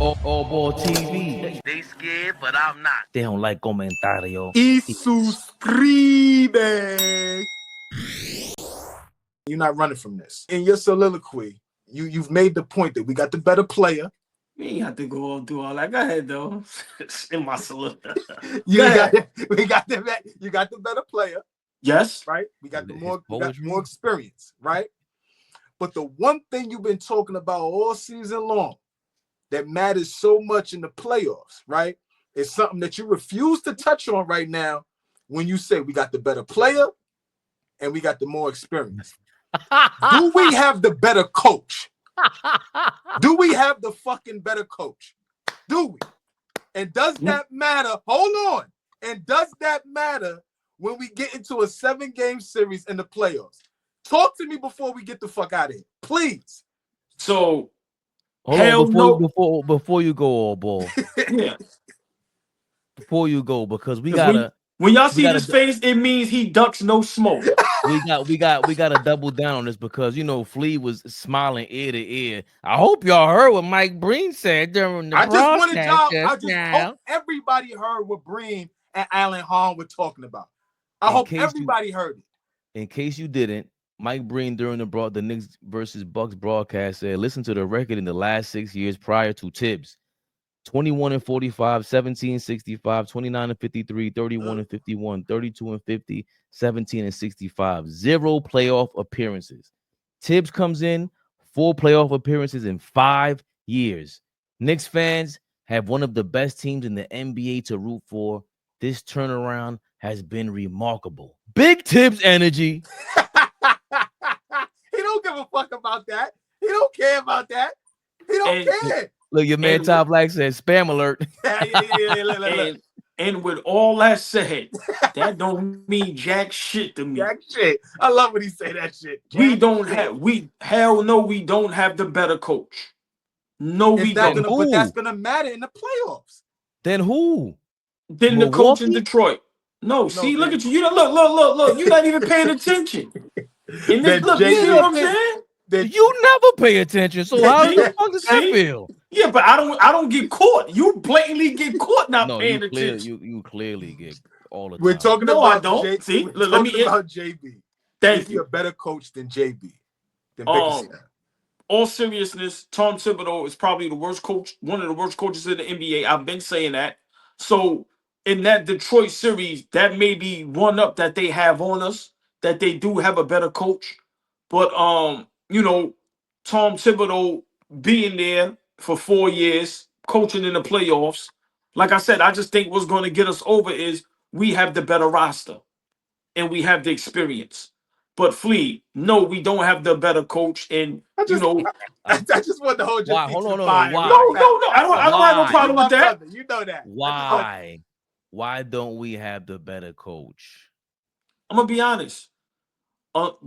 AllBall TV. They scared, but I'm not. They don't like comentario. Y suscribe. You're not running from this. In your soliloquy, you've made the point that we got the better player. We ain't have to go through all that. Go ahead, though. In my soliloquy. You got the better player. Yes. Right? We got more experience, right? But the one thing you've been talking about all season long that matters so much in the playoffs, right? Is something that you refuse to touch on right now when you say we got the better player and we got the more experience. Do we have the better coach? Do we have the fucking better coach? Do we? And does that matter? Hold on. And does that matter when we get into a 7-game series in the playoffs? Talk to me before we get the fuck out of here, please. So, before you go, AllBall. Yeah. Before you go, because we gotta. When y'all see his face, it means he ducks no smoke. we gotta double down on this because Flea was smiling ear to ear. I hope y'all heard what Mike Breen said during the I just hope everybody heard what Breen and Alan Hahn were talking about. I hope everybody heard it. In case you didn't, Mike Breen during the Knicks versus Bucks broadcast said, listen to the record in the last 6 years prior to Tibbs. 21-45, 17-65, 29-53, 31-51, 32-50, 17-65. 0 playoff appearances. Tibbs comes in, 4 playoff appearances in 5 years. Knicks fans have one of the best teams in the NBA to root for. This turnaround has been remarkable. Big Tibbs energy. He don't give a fuck about that. He don't care about that. He don't care. Look, your man Top Black said spam alert. And with all that said, that don't mean jack shit to me. Jack shit. I love when he say that shit. We don't have we don't have the better coach. No, we don't. But that's gonna matter in the playoffs. Then who? Then the coach in Detroit. No, see, look at you. Look. You're not even paying attention. And then, look, you see what I'm saying? You never pay attention. So how the fuck does that feel? Yeah, but I don't get caught. You blatantly get caught not paying attention. You clearly get all the time. We're talking about I don't. See, let me about JB. Thank you. You're a better coach than JB. All seriousness, Tom Thibodeau is probably the worst coach, one of the worst coaches in the NBA. I've been saying that. So in that Detroit series, that may be one up that they have on us, that they do have a better coach. But Tom Thibodeau being there for 4 years, coaching in the playoffs, like I said, I just think what's going to get us over is we have the better roster and we have the experience. But Flea, no, we don't have the better coach, and I just want the whole. Why? Hold on. Why? No. I don't have no problem with that. You know that. Why? Why don't we have the better coach? I'm gonna be honest.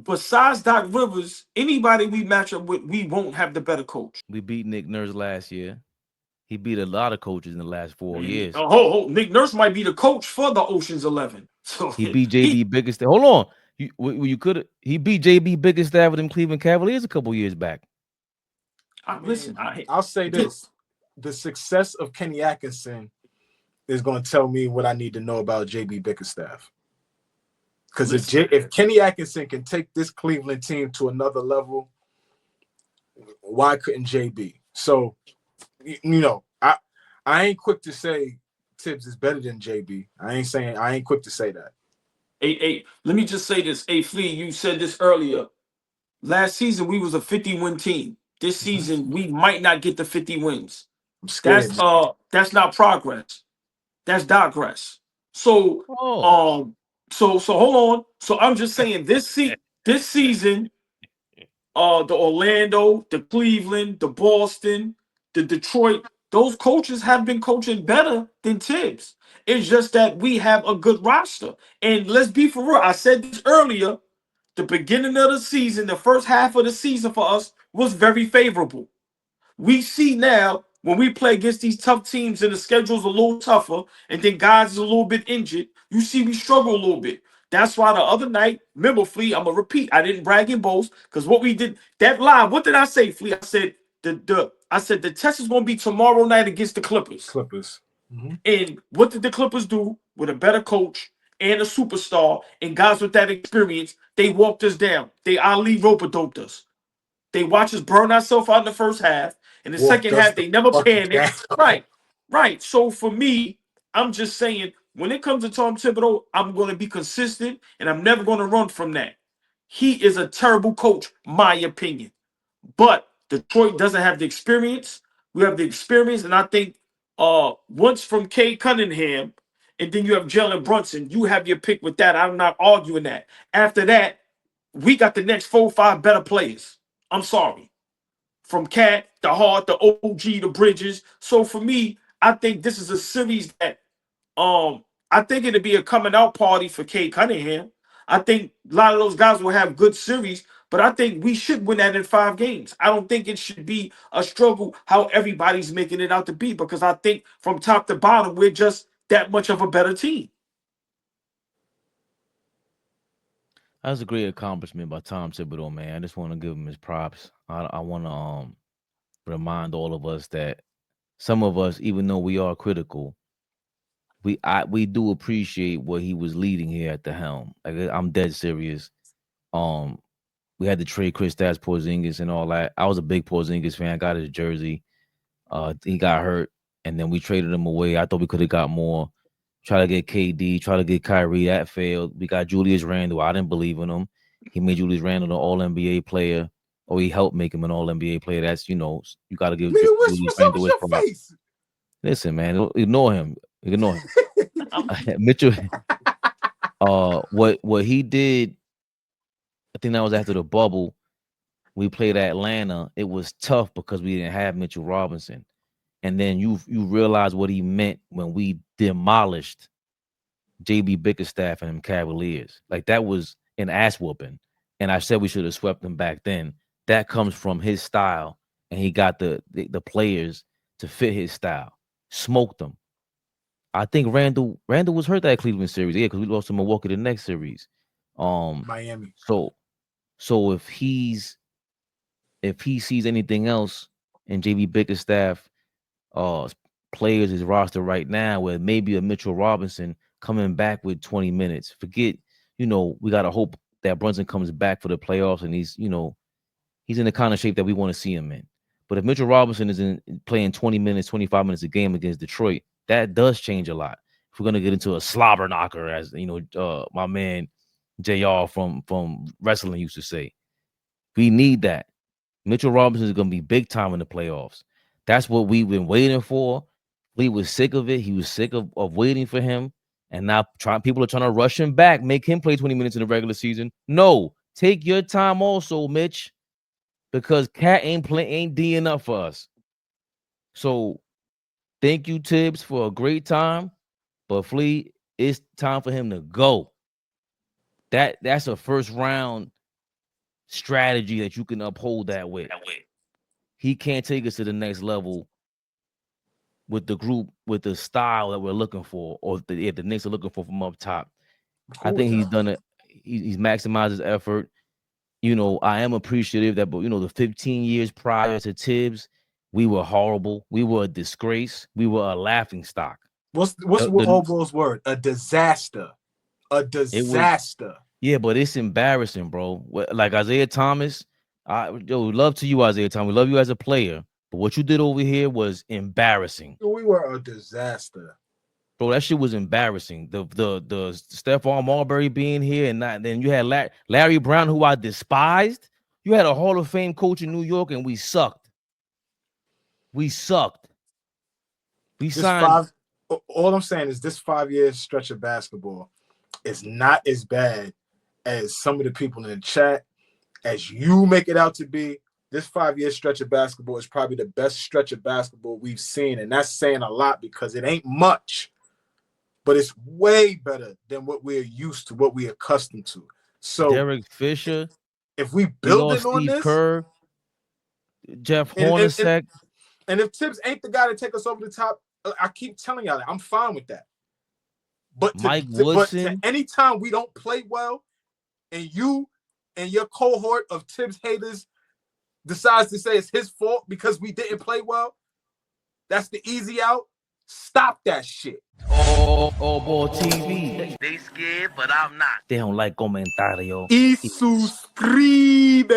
Besides Doc Rivers, anybody we match up with, we won't have the better coach. We beat Nick Nurse last year. He beat a lot of coaches in the last 4 years. Nick Nurse might be the coach for the Ocean's 11. So he beat JB Bickerstaff. Hold on. He beat JB Bickerstaff with them Cleveland Cavaliers a couple years back. I'll say this: the success of Kenny Atkinson is going to tell me what I need to know about JB Bickerstaff. Because if Kenny Atkinson can take this Cleveland team to another level, why couldn't JB? So, I ain't quick to say Tibbs is better than JB. I ain't quick to say that. Hey, let me just say this. Hey, Flea, you said this earlier. Last season, we was a 50-win team. This season, we might not get the 50 wins. I'm scared. That's not progress. That's digress. So, So hold on. So I'm just saying this season, the Orlando, the Cleveland, the Boston, the Detroit, those coaches have been coaching better than Tibbs. It's just that we have a good roster. And let's be for real. I said this earlier. The beginning of the season, the first half of the season for us was very favorable. We see now when we play against these tough teams and the schedule's a little tougher and then guys is a little bit injured, you see we struggle a little bit. That's why the other night, remember, Flea, I'm going to repeat, I didn't brag and boast because what we did, that live, what did I say, Flea? I said the I said the test is going to be tomorrow night against the Clippers. Mm-hmm. And what did the Clippers do with a better coach and a superstar and guys with that experience? They walked us down. They Ali rope-a-doped us. They watched us burn ourselves out in the first half. In the second half, they never panicked. Right. So for me, I'm just saying, when it comes to Tom Thibodeau, I'm going to be consistent, and I'm never going to run from that. He is a terrible coach, my opinion. But Detroit doesn't have the experience. We have the experience, and I think once from Kay Cunningham, and then you have Jalen Brunson, you have your pick with that. I'm not arguing that. After that, we got the next 4 or 5 better players. I'm sorry. From Cat, the Hart, the OG, the Bridges. So for me, I think this is a series that I think it'd be a coming out party for Kay Cunningham. I think a lot of those guys will have good series, but I think we should win that in 5 games. I don't think it should be a struggle how everybody's making it out to be, because I think from top to bottom, we're just that much of a better team. That was a great accomplishment by Tom Thibodeau, man. I just want to give him his props. I want to remind all of us that some of us, even though we are critical, we do appreciate what he was leading here at the helm. Like, I'm dead serious. We had to trade Kristaps Porzingis and all that. I was a big Porzingis fan. I got his jersey. He got hurt, and then we traded him away. I thought we could have got more. Try to get KD, try to get Kyrie. That failed. We got Julius Randle. I didn't believe in him. He made Julius Randle an All-NBA player, or he helped make him an All-NBA player. That's, you got to give Julius Randle his props. Listen, man, ignore him. Ignore him. Mitchell. What he did, I think that was after the bubble. We played Atlanta. It was tough because we didn't have Mitchell Robinson. And then you realize what he meant when we demolished JB Bickerstaff and them Cavaliers. Like, that was an ass whooping. And I said we should have swept them back then. That comes from his style, and he got the players to fit his style. Smoked them. I think Randall was hurt that Cleveland series, yeah, because we lost to Milwaukee the next series. Miami. So if he sees anything else in JB Bickerstaff players his roster right now, where maybe a Mitchell Robinson coming back with 20 minutes. Forget, we got to hope that Brunson comes back for the playoffs, and he's in the kind of shape that we want to see him in. But if Mitchell Robinson is playing 20 minutes, 25 minutes a game against Detroit, that does change a lot. If we're going to get into a slobber knocker, as my man JR from wrestling used to say, we need that. Mitchell Robinson is going to be big time in the playoffs. That's what we've been waiting for. Lee was sick of it. He was sick of waiting for him. And now people are trying to rush him back, make him play 20 minutes in the regular season. No, take your time also, Mitch, because Cat ain't D'ing up for us. So thank you, Tibbs, for a great time. But Flea, it's time for him to go. That's a first round strategy that you can uphold that with. He can't take us to the next level with the group, with the style that we're looking for, or the Knicks are looking for from up top. I think he's done it. He's maximized his effort. I am appreciative that, but the 15 years prior to Tibbs, we were horrible. We were a disgrace. We were a laughing stock. What's AllBall's word? A disaster. A disaster. Yeah, but it's embarrassing, bro. Like Isaiah Thomas, love to you, Isaiah Thomas. We love you as a player, but what you did over here was embarrassing. We were a disaster, bro. That shit was embarrassing. The Stephon Marbury being here, and then you had Larry Brown, who I despised. You had a Hall of Fame coach in New York, and we sucked. We signed. All I'm saying is this 5-year stretch of basketball is not as bad as some of the people in the chat, as you make it out to be. This 5-year stretch of basketball is probably the best stretch of basketball we've seen. And that's saying a lot, because it ain't much, but it's way better than what we're used to, what we're accustomed to. So Derek Fisher, if we build it on Steve this, Kerr, Jeff Hornacek, and if Tibbs ain't the guy to take us over the top, I keep telling y'all that I'm fine with that. But to any time we don't play well, and you and your cohort of Tibbs haters decides to say it's his fault because we didn't play well, that's the easy out. Stop that shit. AllBall TV. They scared, but I'm not. They don't like comentario. Y suscribe.